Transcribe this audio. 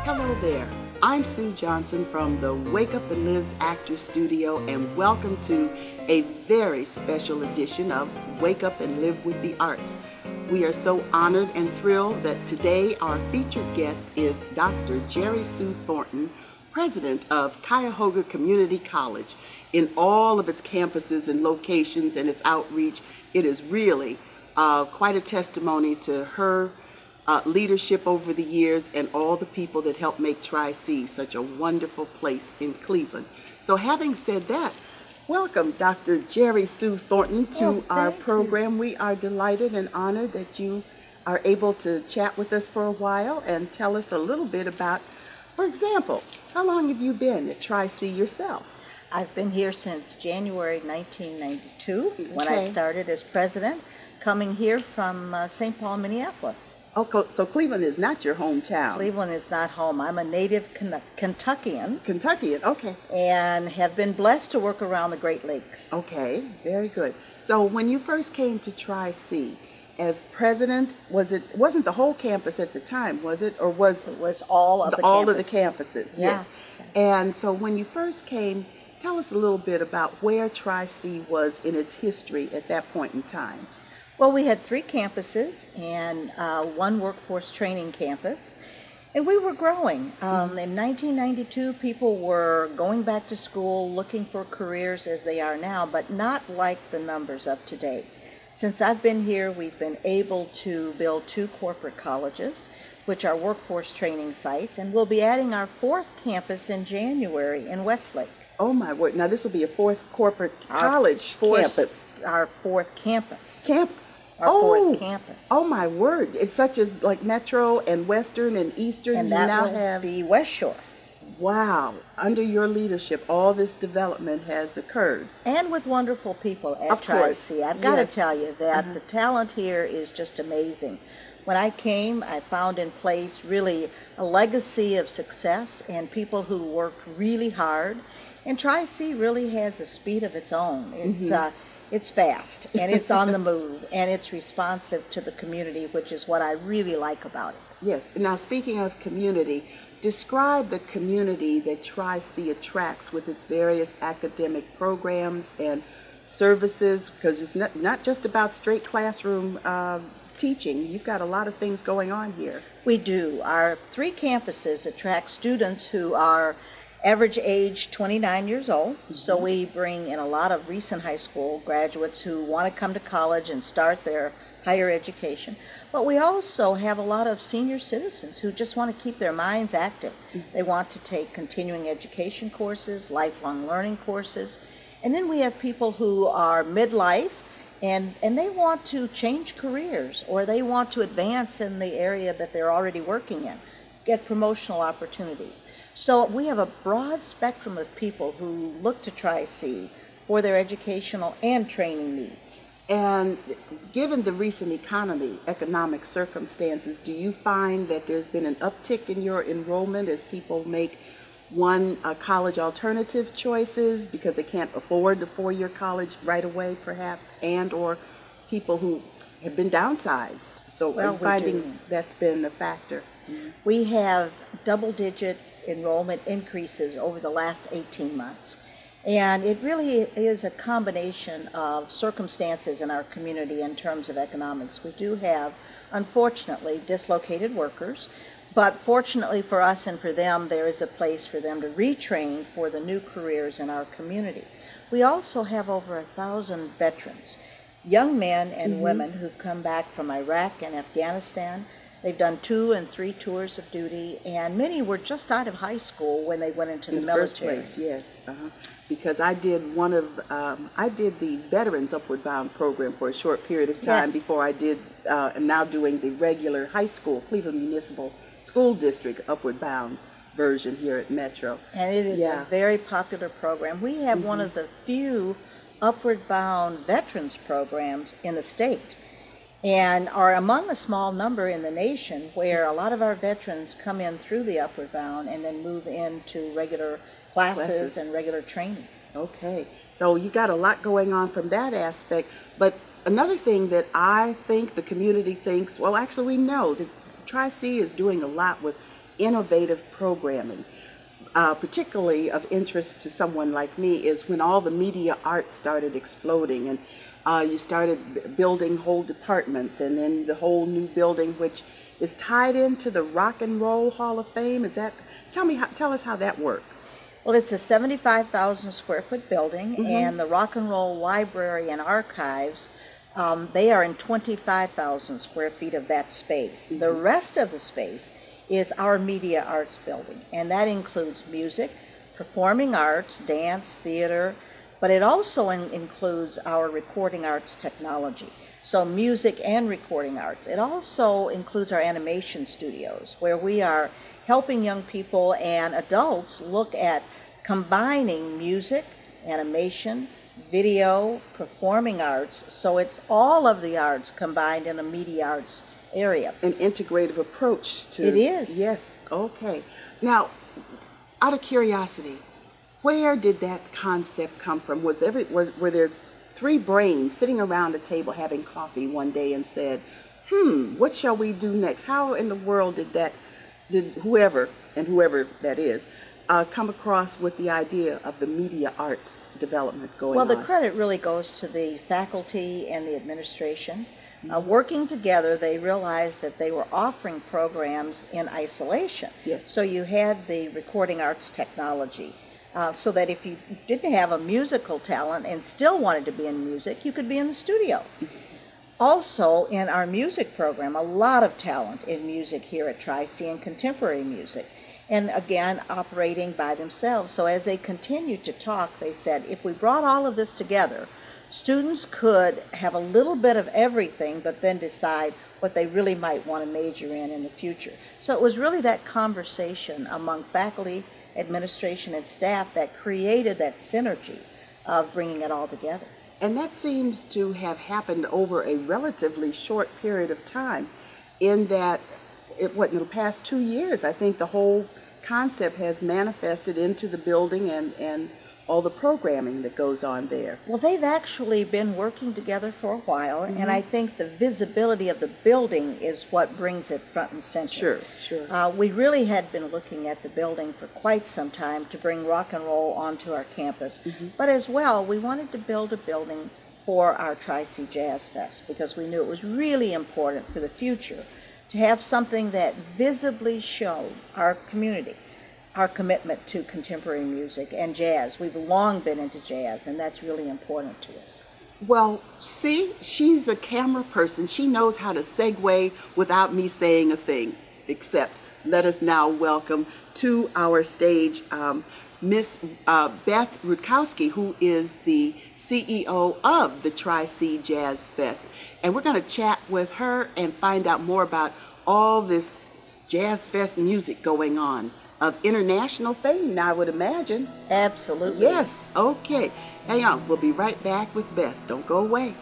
Hello there. I'm Sue Johnson from the Wake Up and Lives Actors Studio, and welcome to a very special edition of Wake Up and Live with the Arts. We are so honored and thrilled that today our featured guest is Dr. Jerry Sue Thornton, president of Cuyahoga Community College. In all of its campuses and locations and its outreach, it is really quite a testimony to her leadership over the years and all the people that helped make Tri-C such a wonderful place in Cleveland. So having said that, welcome Dr. Jerry Sue Thornton to our program. We are delighted and honored that you are able to chat with us for a while and tell us a little bit about, for example, how long have you been at Tri-C yourself? I've been here since January 1992 when I started as president, coming here from St. Paul, Minneapolis. Oh, so Cleveland is not your hometown? Cleveland is not home. I'm a native Kentuckian. Kentuckian, okay. And have been blessed to work around the Great Lakes. Okay, very good. So when you first came to Tri-C as president, wasn't the whole campus at the time, was it? Or was it was all of the campuses? Yes. And so when you first came, tell us a little bit about where Tri-C was in its history at that point in time. Well, we had 3 campuses and 1 workforce training campus, and we were growing. In 1992, people were going back to school, looking for careers as they are now, but not like the numbers of today. Since I've been here, we've been able to build 2 corporate colleges, which are workforce training sites, and we'll be adding our 4th campus in January in Westlake. Oh my word, now this will be a 4th corporate college campus. Our 4th campus. Our 4th campus. Oh my word! It's such as like Metro and Western and Eastern. And that will be West Shore. Wow! Under your leadership, all this development has occurred. And with wonderful people at Tri-C. I've got to tell you that the talent here is just amazing. When I came, I found in place really a legacy of success and people who worked really hard. And Tri-C really has a speed of its own. It's fast, and it's on the move, and it's responsive to the community, which is what I really like about it. Yes. Now, speaking of community, describe the community that Tri-C attracts with its various academic programs and services, because it's not just about straight classroom teaching. You've got a lot of things going on here. We do. Our 3 campuses attract students who are average age 29 years old, so we bring in a lot of recent high school graduates who want to come to college and start their higher education. But we also have a lot of senior citizens who just want to keep their minds active. They want to take continuing education courses, lifelong learning courses, and then we have people who are midlife and they want to change careers, or they want to advance in the area that they're already working in, get promotional opportunities. So we have a broad spectrum of people who look to Tri-C for their educational and training needs. And given the recent economic circumstances, do you find that there's been an uptick in your enrollment as people make college alternative choices because they can't afford the 4-year college right away, perhaps, and or people who have been downsized? So I'm finding that's been a factor. We have double-digit enrollment increases over the last 18 months. And it really is a combination of circumstances in our community in terms of economics. We do have, unfortunately, dislocated workers, but fortunately for us and for them, there is a place for them to retrain for the new careers in our community. We also have over 1,000 veterans, young men and women who've come back from Iraq and Afghanistan. They've done 2 and 3 tours of duty, and many were just out of high school when they went into the military. First place, yes. Because I did I did the Veterans Upward Bound program for a short period of time before I did, am now doing the regular high school, Cleveland Municipal School District Upward Bound version here at Metro. And it is a very popular program. We have one of the few Upward Bound veterans programs in the state, and are among a small number in the nation where a lot of our veterans come in through the Upward Bound and then move into regular classes and regular training. Okay, so you got a lot going on from that aspect, but another thing that I think the community thinks, well actually we know that Tri-C is doing a lot with innovative programming. Particularly of interest to someone like me is when all the media arts started exploding, and you started building whole departments, and then the whole new building, which is tied into the Rock and Roll Hall of Fame. Is that, tell us how that works. Well, it's a 75,000 square foot building, and the Rock and Roll Library and Archives, they are in 25,000 square feet of that space. The rest of the space is our media arts building, and that includes music, performing arts, dance, theater, but it also includes our recording arts technology. So music and recording arts. It also includes our animation studios, where we are helping young people and adults look at combining music, animation, video, performing arts. So it's all of the arts combined in a media arts area. An integrative approach to it is. Yes, okay. Now, out of curiosity, where did that concept come from? Were there three brains sitting around a table having coffee one day and said, what shall we do next? How in the world did whoever that is come across with the idea of the media arts development going on? Well, the credit really goes to the faculty and the administration. Working together, they realized that they were offering programs in isolation. Yes. So you had the recording arts technology, so that if you didn't have a musical talent and still wanted to be in music, you could be in the studio. Also, in our music program, a lot of talent in music here at Tri-C and contemporary music. And again, operating by themselves. So as they continued to talk, they said, if we brought all of this together, students could have a little bit of everything, but then decide what they really might want to major in the future. So it was really that conversation among faculty, administration, and staff that created that synergy of bringing it all together. And that seems to have happened over a relatively short period of time, in that, in the past 2 years, I think the whole concept has manifested into the building and all the programming that goes on there. Well, they've actually been working together for a while, and I think the visibility of the building is what brings it front and center. Sure. We really had been looking at the building for quite some time to bring rock and roll onto our campus, but as well, we wanted to build a building for our Tri-C Jazz Fest, because we knew it was really important for the future to have something that visibly showed our community our commitment to contemporary music and jazz. We've long been into jazz, and that's really important to us. Well, see, she's a camera person. She knows how to segue without me saying a thing, except let us now welcome to our stage Miss Beth Rutkowski, who is the CEO of the Tri-C Jazz Fest. And we're going to chat with her and find out more about all this Jazz Fest music going on, of international fame, I would imagine. Absolutely. Yes, okay. Hang on, we'll be right back with Beth. Don't go away.